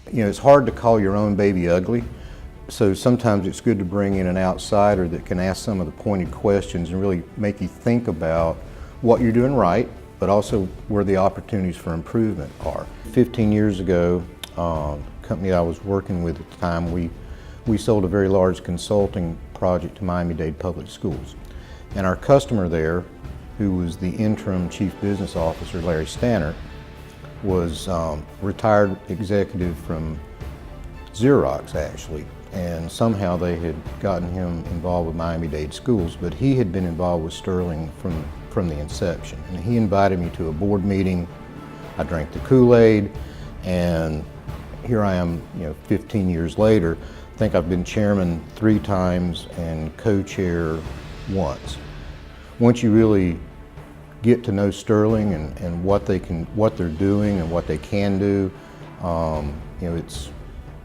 it's hard to call your own baby ugly. So sometimes it's good to bring in an outsider that can ask some of the pointed questions and really make you think about what you're doing right, but also where the opportunities for improvement are. 15 years ago, the company I was working with at the time, we sold a very large consulting project to Miami-Dade Public Schools. And our customer there, who was the interim chief business officer, Larry Stannard, was retired executive from Xerox, actually. And somehow they had gotten him involved with Miami-Dade schools, but he had been involved with Sterling from the inception. And he invited me to a board meeting. I drank the Kool-Aid, and here I am, 15 years later. I think I've been chairman 3 times and co-chair once. Once you really get to know Sterling and what they're doing and what they can do,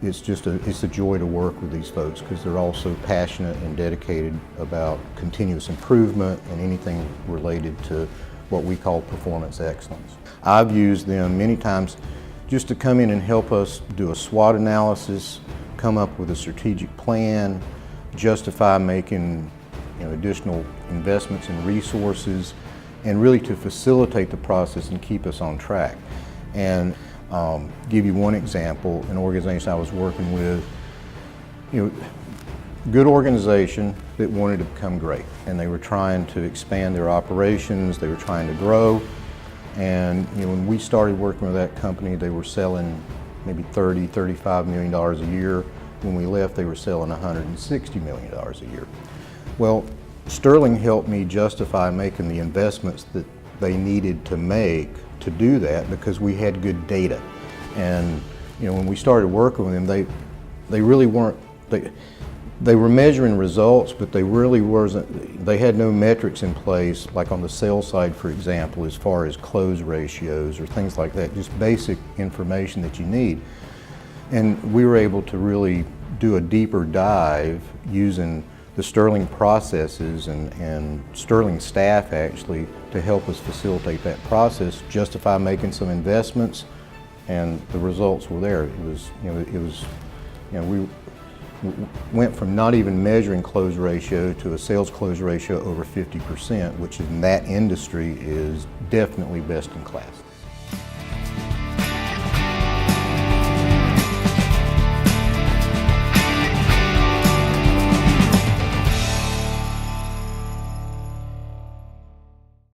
it's a joy to work with these folks because they're all so passionate and dedicated about continuous improvement and anything related to what we call performance excellence. I've used them many times just to come in and help us do a SWOT analysis, come up with a strategic plan, justify making additional investments in resources, and really to facilitate the process and keep us on track. And give you one example, an organization I was working with, good organization that wanted to become great, and they were trying to expand their operations, they were trying to grow, and when we started working with that company, they were selling maybe $35 million a year. When we left, they were selling $160 million a year. Well, Sterling helped me justify making the investments that they needed to make to do that because we had good data. And when we started working with them, they really weren't, they were measuring results, but they really wasn't, they had no metrics in place, like on the sales side, for example, as far as close ratios or things like that, just basic information that you need. And we were able to really do a deeper dive using the Sterling processes and Sterling staff actually to help us facilitate that process, justify making some investments, and the results were there. We went from not even measuring close ratio to a sales close ratio over 50%, which in that industry is definitely best in class.